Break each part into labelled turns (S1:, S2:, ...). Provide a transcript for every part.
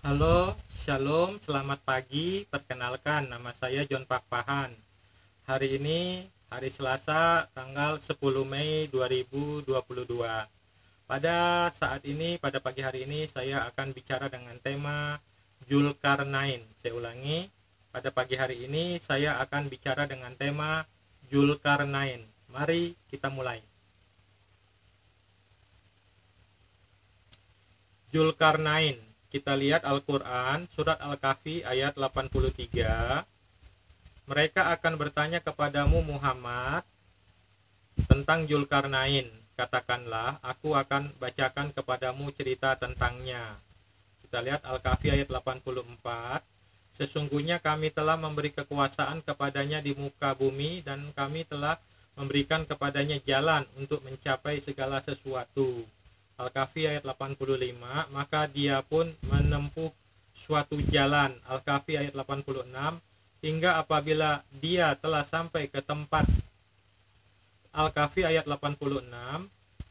S1: Halo, Shalom, selamat pagi. Perkenalkan, nama saya John Pakpahan. Hari ini hari Selasa, tanggal 10 Mei 2022. Pada saat ini, pada pagi hari ini, saya akan bicara dengan tema Zulkarnain. Saya ulangi, pada pagi hari ini saya akan bicara dengan tema Zulkarnain. Mari kita mulai. Zulkarnain. Kita lihat Al-Quran, surat Al-Kahfi ayat 83. Mereka akan bertanya kepadamu Muhammad tentang Zulkarnain. Katakanlah, aku akan bacakan kepadamu cerita tentangnya. Kita lihat Al-Kahfi ayat 84. Sesungguhnya kami telah memberi kekuasaan kepadanya di muka bumi dan kami telah memberikan kepadanya jalan untuk mencapai segala sesuatu. Al-Kahfi ayat 85. Maka dia pun menempuh suatu jalan. Al-Kahfi ayat 86. Hingga apabila dia telah sampai ke tempat. Al-Kahfi ayat 86.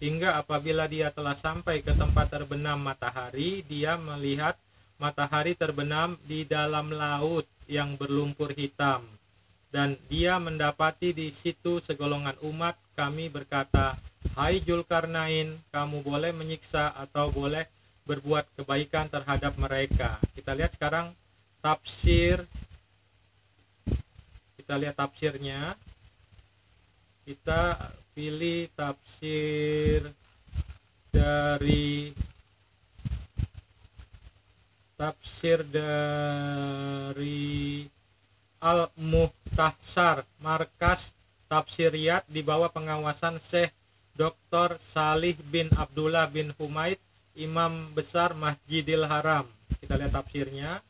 S1: Hingga apabila dia telah sampai ke tempat terbenam matahari, dia melihat matahari terbenam di dalam laut yang berlumpur hitam. Dan dia mendapati di situ segolongan umat. Kami berkata, hai Zulkarnain, kamu boleh menyiksa atau boleh berbuat kebaikan terhadap mereka. Kita lihat sekarang tafsir. Kita lihat tafsirnya. Kita pilih tafsir dari Al-Muhtasar, Markas Tafsiriyat di bawah pengawasan Syekh Dr. Salih bin Abdullah bin Humaid, Imam Besar Masjidil Haram. Kita lihat tafsirnya.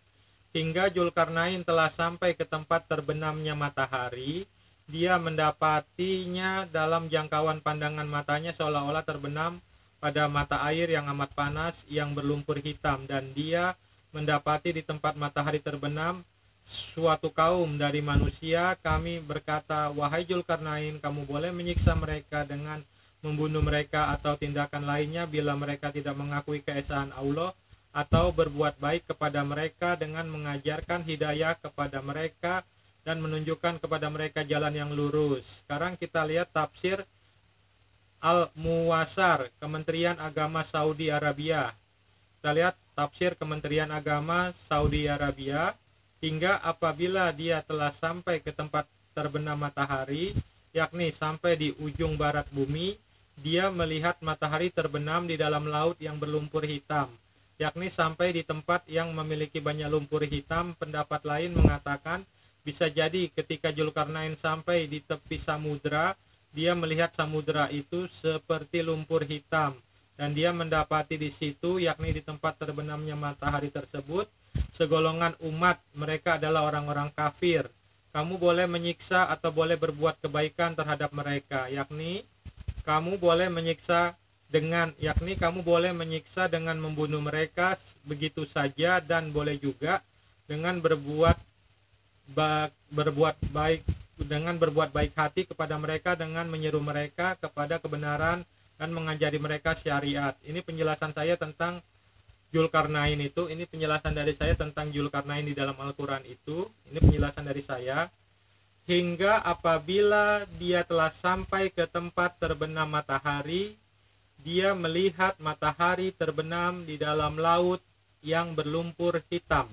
S1: Hingga Zulkarnain telah sampai ke tempat terbenamnya matahari, dia mendapatinya dalam jangkauan pandangan matanya seolah-olah terbenam pada mata air yang amat panas yang berlumpur hitam, dan dia mendapati di tempat matahari terbenam suatu kaum dari manusia. Kami berkata, wahai Zulkarnain, kamu boleh menyiksa mereka dengan membunuh mereka atau tindakan lainnya bila mereka tidak mengakui keesaan Allah, atau berbuat baik kepada mereka dengan mengajarkan hidayah kepada mereka dan menunjukkan kepada mereka jalan yang lurus. Sekarang kita lihat tafsir Al-Muwasar, Kementerian Agama Saudi Arabia. Kita lihat tafsir Kementerian Agama Saudi Arabia. Hingga apabila dia telah sampai ke tempat terbenam matahari, yakni sampai di ujung barat bumi, dia melihat matahari terbenam di dalam laut yang berlumpur hitam, yakni sampai di tempat yang memiliki banyak lumpur hitam. Pendapat lain mengatakan bisa jadi ketika Zulkarnain sampai di tepi samudra, dia melihat samudra itu seperti lumpur hitam, dan dia mendapati di situ, yakni di tempat terbenamnya matahari tersebut, segolongan umat. Mereka adalah orang-orang kafir. Kamu boleh menyiksa atau boleh berbuat kebaikan terhadap mereka, yakni kamu boleh menyiksa dengan membunuh mereka begitu saja, dan boleh juga dengan berbuat baik hati kepada mereka dengan menyeru mereka kepada kebenaran dan mengajari mereka syariat. Ini penjelasan saya tentang Zulkarnain itu. Ini penjelasan dari saya tentang Zulkarnain di dalam Al-Quran itu. Ini penjelasan dari saya. Hingga apabila dia telah sampai ke tempat terbenam matahari, dia melihat matahari terbenam di dalam laut yang berlumpur hitam.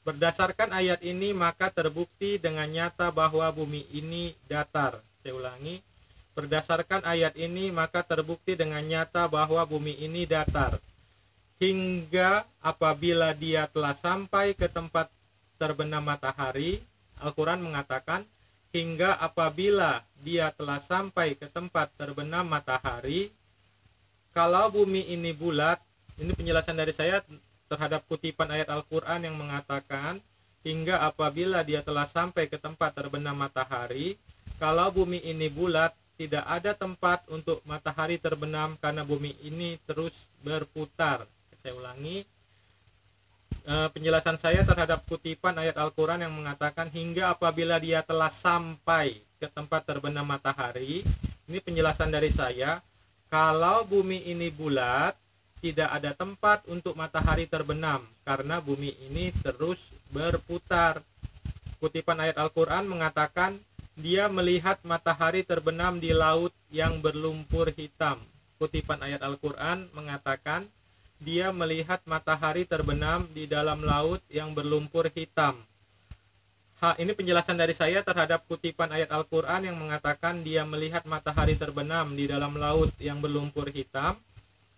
S1: Berdasarkan ayat ini, maka terbukti dengan nyata bahwa bumi ini datar. Saya ulangi. Berdasarkan ayat ini, maka terbukti dengan nyata bahwa bumi ini datar. Hingga apabila dia telah sampai ke tempat terbenam matahari, Al-Quran mengatakan, hingga apabila dia telah sampai ke tempat terbenam matahari, kalau bumi ini bulat. Ini penjelasan dari saya terhadap kutipan ayat Al-Quran yang mengatakan, hingga apabila dia telah sampai ke tempat terbenam matahari, kalau bumi ini bulat, tidak ada tempat untuk matahari terbenam karena bumi ini terus berputar. Saya ulangi, penjelasan saya terhadap kutipan ayat Al-Quran yang mengatakan hingga apabila dia telah sampai ke tempat terbenam matahari. Ini penjelasan dari saya, kalau bumi ini bulat, tidak ada tempat untuk matahari terbenam karena bumi ini terus berputar. Kutipan ayat Al-Quran mengatakan, dia melihat matahari terbenam di laut yang berlumpur hitam. Kutipan ayat Al-Quran mengatakan, dia melihat matahari terbenam di dalam laut yang berlumpur hitam. Ini penjelasan dari saya terhadap kutipan ayat Al-Quran yang mengatakan dia melihat matahari terbenam di dalam laut yang berlumpur hitam.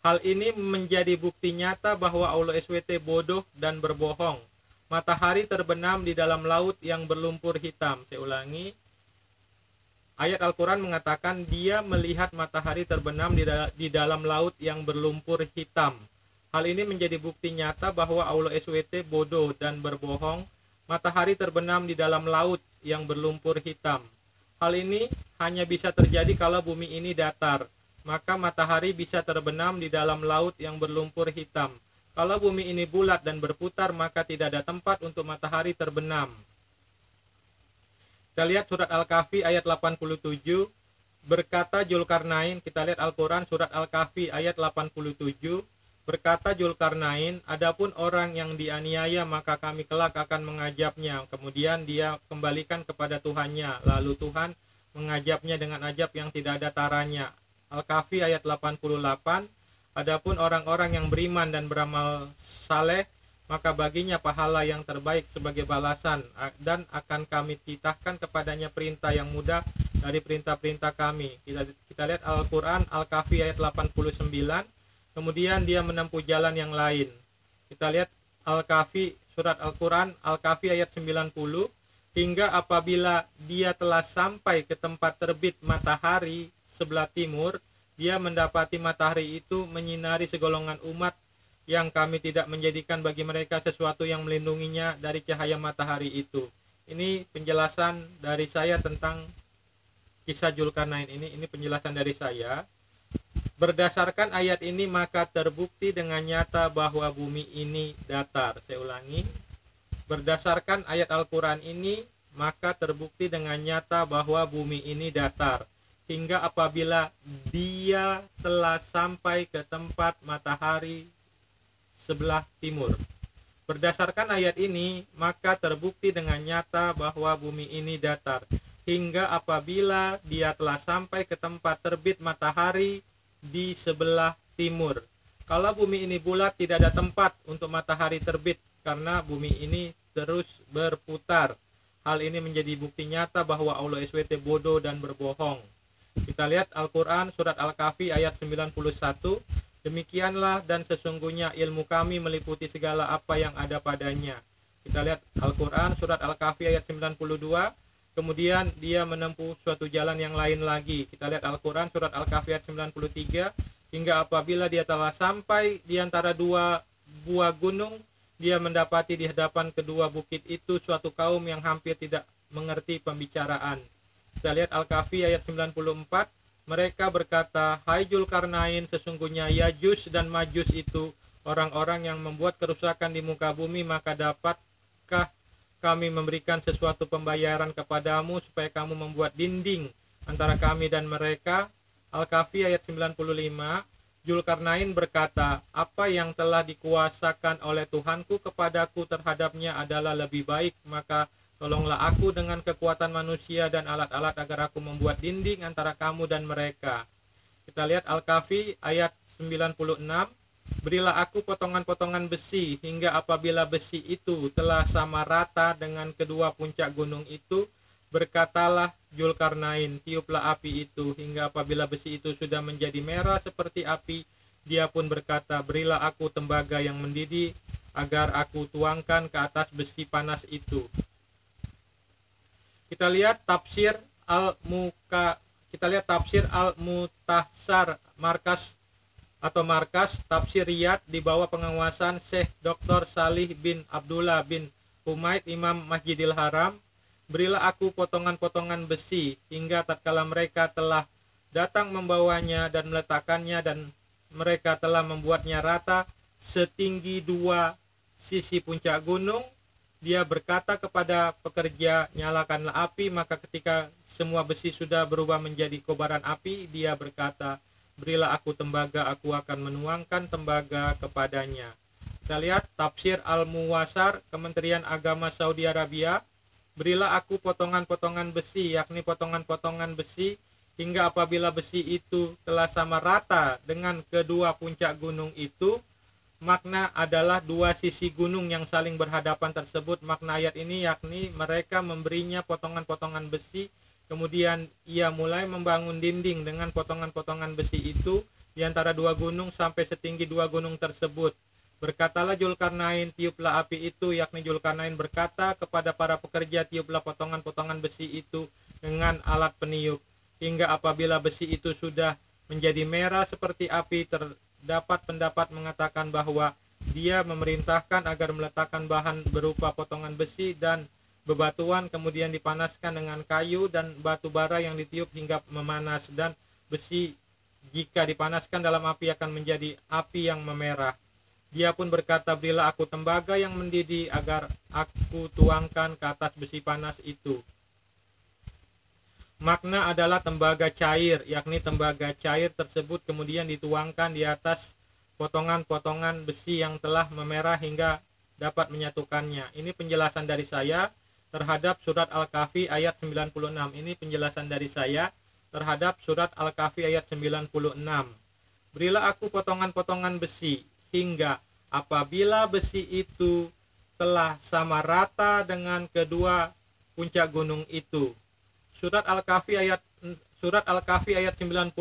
S1: Hal ini menjadi bukti nyata bahwa Allah SWT bodoh dan berbohong. Matahari terbenam di dalam laut yang berlumpur hitam. Saya ulangi, ayat Al-Quran mengatakan dia melihat matahari terbenam di dalam laut yang berlumpur hitam. Hal ini menjadi bukti nyata bahwa Allah SWT bodoh dan berbohong. Matahari terbenam di dalam laut yang berlumpur hitam. Hal ini hanya bisa terjadi kalau bumi ini datar. Maka matahari bisa terbenam di dalam laut yang berlumpur hitam. Kalau bumi ini bulat dan berputar, maka tidak ada tempat untuk matahari terbenam. Kita lihat surat Al-Kahfi ayat 87. Berkata Dzulkarnain, kita lihat Al-Quran surat Al-Kahfi ayat 87. Berkata Dzulkarnain, adapun orang yang dianiaya maka kami kelak akan mengajabnya. Kemudian dia kembalikan kepada Tuhannya. Lalu Tuhan mengajabnya dengan ajab yang tidak ada taranya. Al-Kahfi ayat 88. Adapun orang-orang yang beriman dan beramal saleh, maka baginya pahala yang terbaik sebagai balasan, dan akan kami titahkan kepadanya perintah yang mudah dari perintah-perintah kami. Kita lihat Al-Quran Al-Kahfi ayat 89. Kemudian dia menempuh jalan yang lain. Kita lihat Al-Kahfi surat Al-Quran Al-Kahfi ayat 90. Hingga apabila dia telah sampai ke tempat terbit matahari sebelah timur, dia mendapati matahari itu menyinari segolongan umat yang kami tidak menjadikan bagi mereka sesuatu yang melindunginya dari cahaya matahari itu. Ini penjelasan dari saya tentang kisah Dzulkarnain ini penjelasan dari saya. Berdasarkan ayat ini maka terbukti dengan nyata bahwa bumi ini datar. Saya ulangi, berdasarkan ayat Al-Quran ini maka terbukti dengan nyata bahwa bumi ini datar. Hingga apabila dia telah sampai ke tempat matahari sebelah timur. Berdasarkan ayat ini, maka terbukti dengan nyata bahwa bumi ini datar. Hingga apabila dia telah sampai ke tempat terbit matahari di sebelah timur. Kalau bumi ini bulat, tidak ada tempat untuk matahari terbit, karena bumi ini terus berputar. Hal ini menjadi bukti nyata bahwa Allah SWT bodoh dan berbohong. Kita lihat Al-Quran surat Al-Kahfi ayat 91. Demikianlah dan sesungguhnya ilmu kami meliputi segala apa yang ada padanya. Kita lihat Al-Quran surat Al-Kahfi ayat 92. Kemudian dia menempuh suatu jalan yang lain lagi. Kita lihat Al-Quran surat Al-Kahfi ayat 93. Hingga apabila dia telah sampai di antara dua buah gunung, dia mendapati di hadapan kedua bukit itu suatu kaum yang hampir tidak mengerti pembicaraan. Kita lihat Al-Kahfi ayat 94. Mereka berkata, hai Dzulkarnain, sesungguhnya Yajus dan Majus itu orang-orang yang membuat kerusakan di muka bumi, maka dapatkah kami memberikan sesuatu pembayaran kepadamu supaya kamu membuat dinding antara kami dan mereka? Al-Kahfi ayat 95. Dzulkarnain berkata, apa yang telah dikuasakan oleh Tuhanku kepadaku terhadapnya adalah lebih baik, maka tolonglah aku dengan kekuatan manusia dan alat-alat agar aku membuat dinding antara kamu dan mereka. Kita lihat Al-Kahfi ayat 96. Berilah aku potongan-potongan besi, hingga apabila besi itu telah sama rata dengan kedua puncak gunung itu, berkatalah Dzulkarnain, tiuplah api itu, hingga apabila besi itu sudah menjadi merah seperti api, dia pun berkata, berilah aku tembaga yang mendidih, agar aku tuangkan ke atas besi panas itu. Kita lihat tafsir Al-Mutahsar markas tafsir Riyadh di bawah pengawasan Syekh Dr. Salih bin Abdullah bin Humaid Imam Masjidil Haram. Berilah aku potongan-potongan besi, hingga tatkala mereka telah datang membawanya dan meletakkannya, dan mereka telah membuatnya rata setinggi dua sisi puncak gunung. Dia berkata kepada pekerja, nyalakanlah api. Maka ketika semua besi sudah berubah menjadi kobaran api, dia berkata, berilah aku tembaga, aku akan menuangkan tembaga kepadanya. Kita lihat tafsir Al-Muwasar, Kementerian Agama Saudi Arabia. Berilah aku potongan-potongan besi, yakni potongan-potongan besi, hingga apabila besi itu telah sama rata dengan kedua puncak gunung itu. Makna adalah dua sisi gunung yang saling berhadapan tersebut. Makna ayat ini yakni mereka memberinya potongan-potongan besi, kemudian ia mulai membangun dinding dengan potongan-potongan besi itu di antara dua gunung sampai setinggi dua gunung tersebut. Berkatalah Dzulkarnain, tiuplah api itu, yakni Dzulkarnain berkata kepada para pekerja, tiuplah potongan-potongan besi itu dengan alat peniup, hingga apabila besi itu sudah menjadi merah seperti api. Terdapat pendapat mengatakan bahwa dia memerintahkan agar meletakkan bahan berupa potongan besi dan bebatuan, kemudian dipanaskan dengan kayu dan batu bara yang ditiup hingga memanas, dan besi jika dipanaskan dalam api akan menjadi api yang memerah. Dia pun berkata, berilah aku tembaga yang mendidih agar aku tuangkan ke atas besi panas itu. Makna adalah tembaga cair, yakni tembaga cair tersebut kemudian dituangkan di atas potongan-potongan besi yang telah memerah hingga dapat menyatukannya. Ini penjelasan dari saya terhadap surat Al-Kahfi ayat 96. Ini penjelasan dari saya terhadap surat Al-Kahfi ayat 96. Berilah aku potongan-potongan besi, hingga apabila besi itu telah sama rata dengan kedua puncak gunung itu. Surat Al-Kahfi ayat 96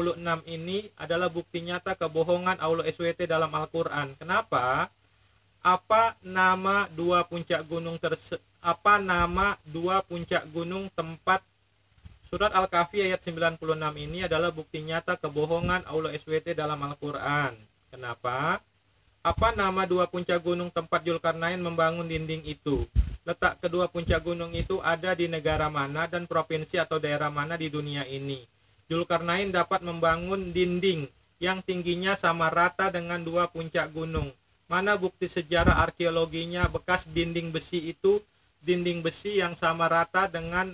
S1: ini adalah bukti nyata kebohongan Allah SWT dalam Al-Qur'an. Kenapa? Apa nama dua puncak gunung tempat surat Al-Kahfi ayat 96 ini adalah bukti nyata kebohongan Allah SWT dalam Al-Qur'an. Kenapa? Apa nama dua puncak gunung tempat Dzulkarnain membangun dinding itu? Letak kedua puncak gunung itu ada di negara mana dan provinsi atau daerah mana di dunia ini? Dzulkarnain dapat membangun dinding yang tingginya sama rata dengan dua puncak gunung. Mana bukti sejarah arkeologinya bekas dinding besi itu? Dinding besi yang sama rata dengan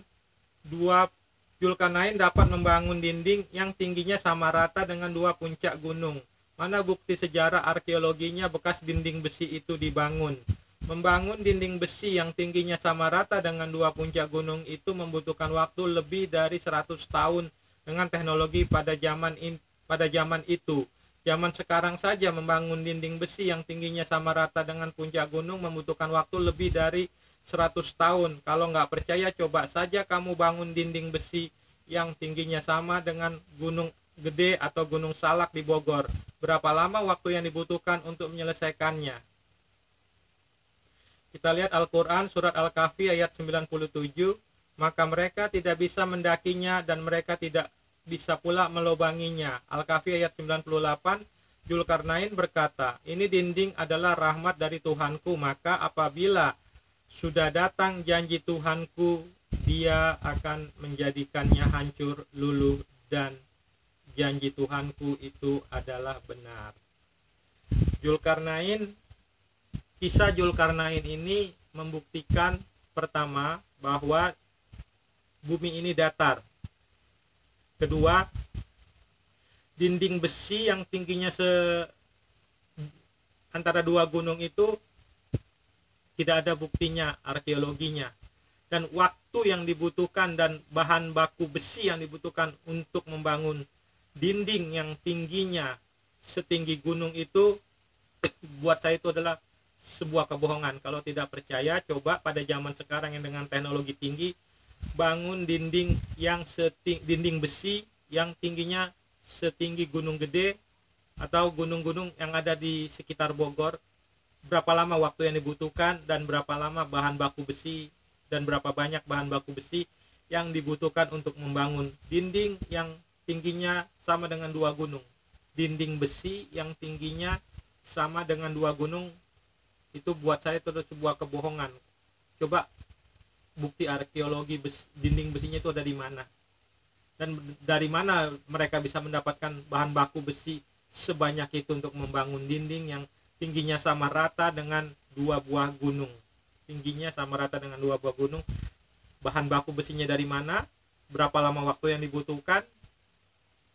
S1: dua. Dzulkarnain dapat membangun dinding yang tingginya sama rata dengan dua puncak gunung. Mana bukti sejarah arkeologinya bekas dinding besi itu dibangun? Membangun dinding besi yang tingginya sama rata dengan dua puncak gunung itu membutuhkan waktu lebih dari 100 tahun dengan teknologi pada zaman itu. Zaman sekarang saja membangun dinding besi yang tingginya sama rata dengan puncak gunung membutuhkan waktu lebih dari 100 tahun. Kalau nggak percaya, coba saja kamu bangun dinding besi yang tingginya sama dengan gunung gede atau gunung Salak di Bogor. Berapa lama waktu yang dibutuhkan untuk menyelesaikannya? Kita lihat Al-Quran surat Al-Kahfi ayat 97. Maka mereka tidak bisa mendakinya dan mereka tidak bisa pula melubanginya. Al-Kahfi ayat 98. Dzulkarnain berkata, ini dinding adalah rahmat dari Tuhanku, maka apabila sudah datang janji Tuhanku, dia akan menjadikannya hancur luluh, dan janji Tuhanku itu adalah benar. Kisah Dzulkarnain ini membuktikan pertama bahwa bumi ini datar. Kedua, dinding besi yang tingginya antara dua gunung itu tidak ada buktinya, arkeologinya. Dan waktu yang dibutuhkan dan bahan baku besi yang dibutuhkan untuk membangun dinding yang tingginya setinggi gunung itu buat saya itu adalah sebuah kebohongan. Kalau tidak percaya, coba pada zaman sekarang yang dengan teknologi tinggi bangun dinding dinding besi yang tingginya setinggi Gunung Gede atau gunung-gunung yang ada di sekitar Bogor. Berapa lama waktu yang dibutuhkan dan berapa lama bahan baku besi dan berapa banyak bahan baku besi yang dibutuhkan untuk membangun dinding yang tingginya sama dengan dua gunung. Dinding besi yang tingginya sama dengan dua gunung, itu buat saya itu sebuah kebohongan. Coba bukti arkeologi dinding besinya itu ada di mana? Dan dari mana mereka bisa mendapatkan bahan baku besi sebanyak itu untuk membangun dinding yang tingginya sama rata dengan dua buah gunung? Tingginya sama rata dengan dua buah gunung. Bahan baku besinya dari mana? Berapa lama waktu yang dibutuhkan?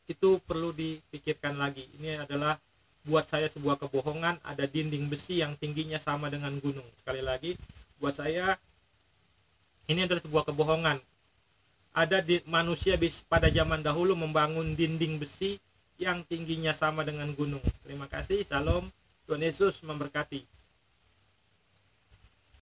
S1: itu perlu dipikirkan lagi. Ini adalah buat saya sebuah kebohongan. Ada dinding besi yang tingginya sama dengan gunung. Sekali lagi, buat saya ini adalah sebuah kebohongan. Ada manusia pada zaman dahulu membangun dinding besi yang tingginya sama dengan gunung. Terima kasih. Salam. Tuhan Yesus memberkati.